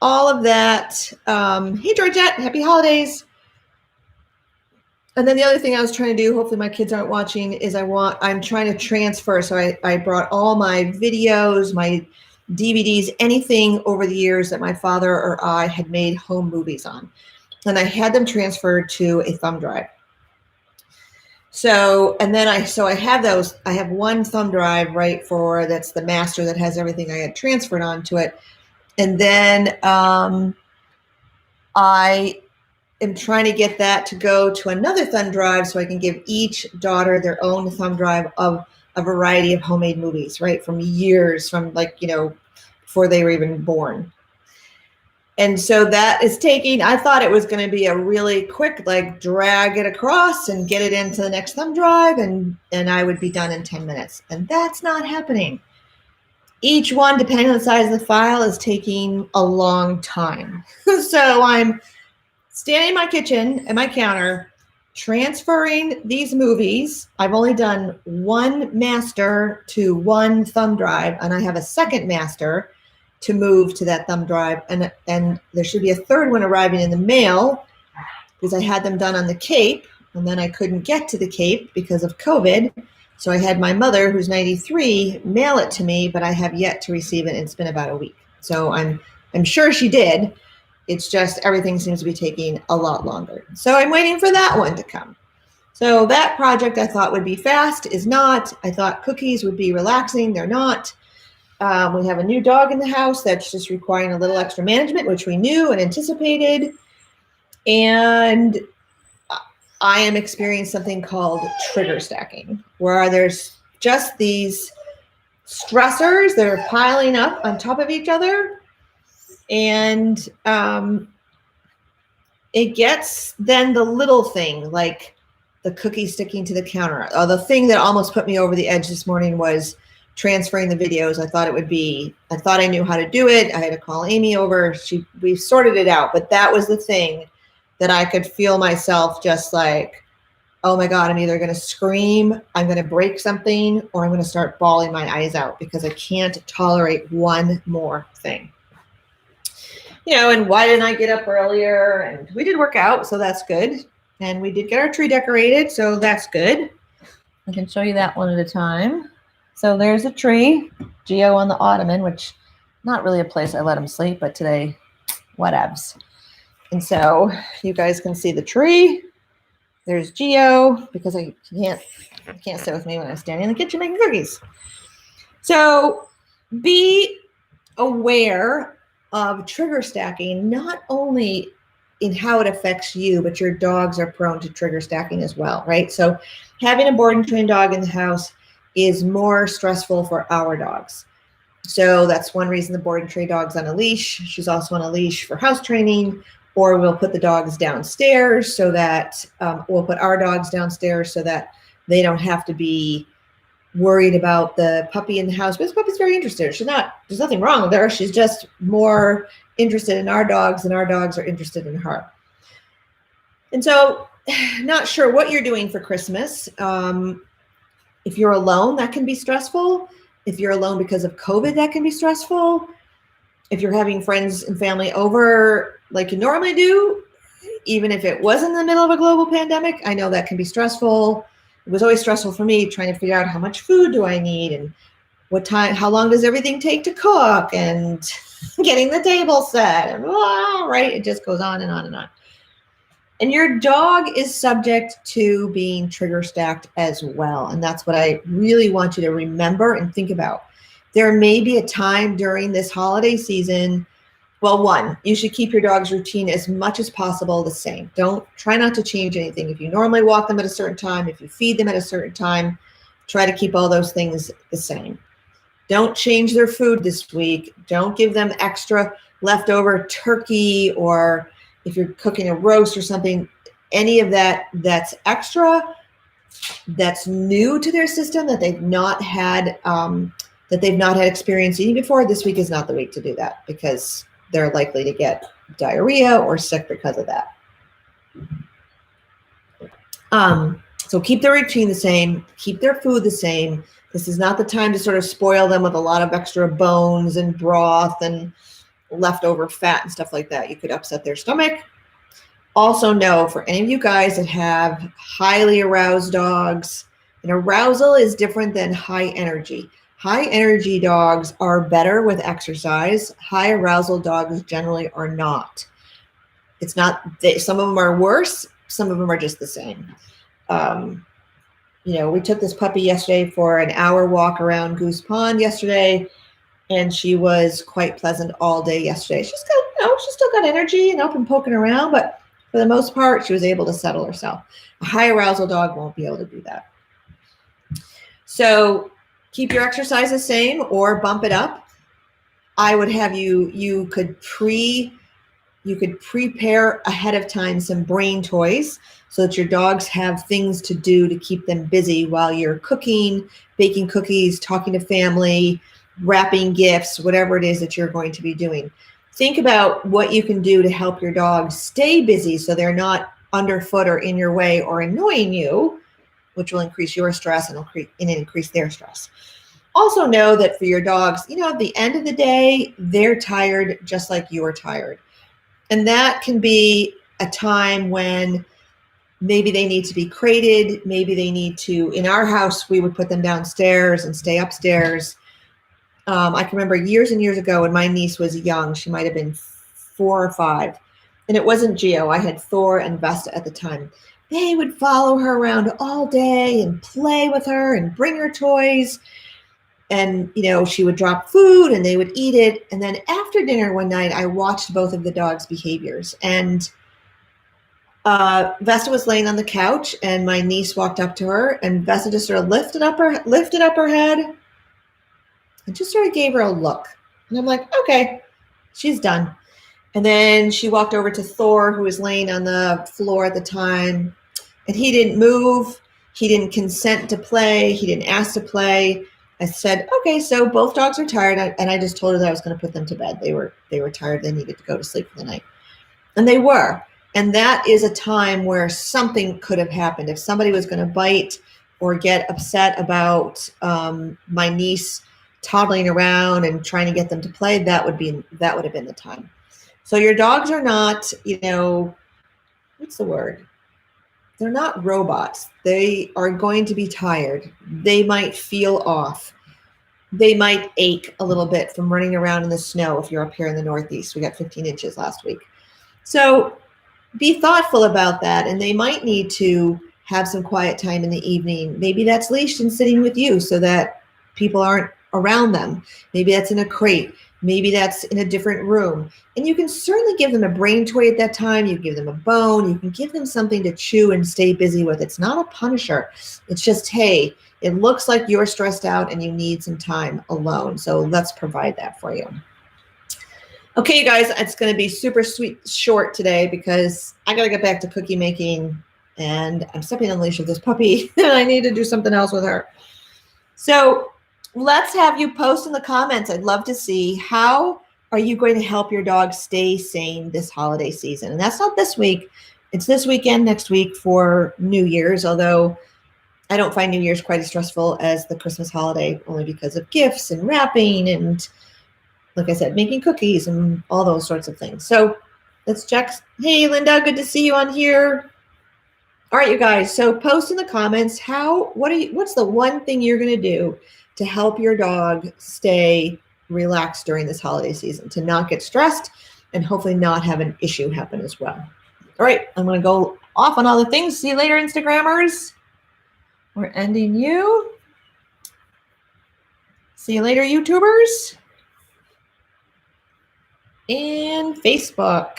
all of that. Hey, Georgette, happy holidays. And then the other thing I was trying to do, hopefully my kids aren't watching, is I'm trying to transfer. So I brought all my videos, my DVDs, anything over the years that my father or I had made home movies on. And I had them transferred to a thumb drive. So, and then I have those. I have one thumb drive, right, that's the master that has everything I had transferred onto it. And then I am trying to get that to go to another thumb drive so I can give each daughter their own thumb drive of a variety of homemade movies, right, from years, from before they were even born. And so that is I thought it was going to be a really quick, drag it across and get it into the next thumb drive, and I would be done in 10 minutes. And that's not happening. Each one, depending on the size of the file, is taking a long time. So I'm standing in my kitchen at my counter, transferring these movies. I've only done one master to one thumb drive, and I have a second master to move to that thumb drive, and there should be a third one arriving in the mail because I had them done on the Cape, and then I couldn't get to the Cape because of COVID. So I had my mother, who's 93, mail it to me, but I have yet to receive it. It's been about a week. So I'm sure she did. It's just everything seems to be taking a lot longer. So I'm waiting for that one to come. So that project I thought would be fast is not. I thought cookies would be relaxing. They're not. We have a new dog in the house that's just requiring a little extra management, which we knew and anticipated. And I am experiencing something called trigger stacking, where there's just these stressors that are piling up on top of each other. And it gets then the little thing, like the cookie sticking to the counter. The thing that almost put me over the edge this morning was transferring the videos. I thought I knew how to do it. I had to call Amy over. We sorted it out, but that was the thing that I could feel myself just like, oh my God, I'm either going to scream, I'm going to break something, or I'm going to start bawling my eyes out because I can't tolerate one more thing. And why didn't I get up earlier? And we did work out, so that's good. And we did get our tree decorated, so that's good. I can show you that one at a time. So there's a tree, Geo on the ottoman, which not really a place I let him sleep, but today, whatevs. And so you guys can see the tree. There's Geo, because I can't sit with me when I'm standing in the kitchen making cookies. So be aware of trigger stacking, not only in how it affects you, but your dogs are prone to trigger stacking as well, right? So having a board and trained dog in the house is more stressful for our dogs. So that's one reason the board and trained dog's on a leash. She's also on a leash for house training, or we'll put the dogs downstairs so that we'll put our dogs downstairs so that they don't have to be worried about the puppy in the house. But this puppy's very interested. There's nothing wrong with her. She's just more interested in our dogs than our dogs are interested in her. And so not sure what you're doing for Christmas. If you're alone, that can be stressful. If you're alone because of COVID, that can be stressful. If you're having friends and family over like you normally do, even if it was in the middle of a global pandemic, I know that can be stressful. It was always stressful for me trying to figure out how much food do I need and how long does everything take to cook and getting the table set and right? It just goes on and on and on. And your dog is subject to being trigger stacked as well. And that's what I really want you to remember and think about. There may be a time during this holiday season. Well, one, you should keep your dog's routine as much as possible the same. Try not to change anything. If you normally walk them at a certain time, if you feed them at a certain time, try to keep all those things the same. Don't change their food this week. Don't give them extra leftover turkey, or if you're cooking a roast or something, any of that's extra, that's new to their system, that they've not had experience eating before. This week is not the week to do that because they're likely to get diarrhea or sick because of that. So keep their routine the same, keep their food the same. This is not the time to sort of spoil them with a lot of extra bones and broth and leftover fat and stuff like that. You could upset their stomach. Also know, for any of you guys that have highly aroused dogs, an arousal is different than high energy. High energy dogs are better with exercise. High arousal dogs generally are not. It's not, some of them are worse. Some of them are just the same. We took this puppy yesterday for an hour walk around Goose Pond yesterday, and she was quite pleasant all day yesterday. She's still got energy and up and poking around, but for the most part, she was able to settle herself. A high arousal dog won't be able to do that. So keep your exercise the same or bump it up. I would have you could prepare ahead of time some brain toys so that your dogs have things to do to keep them busy while you're cooking, baking cookies, talking to family, wrapping gifts, whatever it is that you're going to be doing. Think about what you can do to help your dogs stay busy so they're not underfoot or in your way or annoying you, which will increase your stress and increase their stress. Also know that for your dogs, at the end of the day, they're tired just like you're tired. And that can be a time when maybe they need to be crated. Maybe they need to, in our house, we would put them downstairs and stay upstairs. I can remember years and years ago when my niece was young, she might have been 4 or 5. And it wasn't Geo. I had Thor and Vesta at the time. They would follow her around all day and play with her and bring her toys. And, she would drop food and they would eat it. And then after dinner one night, I watched both of the dogs' behaviors. And Vesta was laying on the couch and my niece walked up to her and Vesta just sort of lifted up her head and just sort of gave her a look. And I'm like, okay, she's done. And then she walked over to Thor, who was laying on the floor at the time, and he didn't move. He didn't consent to play. He didn't ask to play. I said, okay, so both dogs are tired. And I just told her that I was going to put them to bed. They were tired. They needed to go to sleep for the night. And they were. And that is a time where something could have happened. If somebody was going to bite or get upset about my niece toddling around and trying to get them to play, that would have been the time. So your dogs are not, what's the word? They're not robots. They are going to be tired. They might feel off. They might ache a little bit from running around in the snow if you're up here in the Northeast. We got 15 inches last week. So be thoughtful about that. And they might need to have some quiet time in the evening. Maybe that's leashed and sitting with you so that people aren't around them. Maybe that's in a crate. Maybe that's in a different room. And you can certainly give them a brain toy at that time. You give them a bone. You can give them something to chew and stay busy with. It's not a punisher. It's just, hey, it looks like you're stressed out and you need some time alone. So let's provide that for you. Okay, you guys, it's going to be super short today because I got to get back to cookie making and I'm stepping on the leash of this puppy and I need to do something else with her. So let's have you post in the comments. I'd love to see, how are you going to help your dog stay sane this holiday season? And that's not this week. It's this weekend, next week for New Year's, although I don't find New Year's quite as stressful as the Christmas holiday, only because of gifts and wrapping and, like I said, making cookies and all those sorts of things. So let's check. Hey, Linda, good to see you on here. All right, you guys. So post in the comments, what's the one thing you're going to do to help your dog stay relaxed during this holiday season, to not get stressed and hopefully not have an issue happen as well. All right, I'm going to go off on all the things. See you later, Instagrammers. We're ending you. See you later, YouTubers. And Facebook.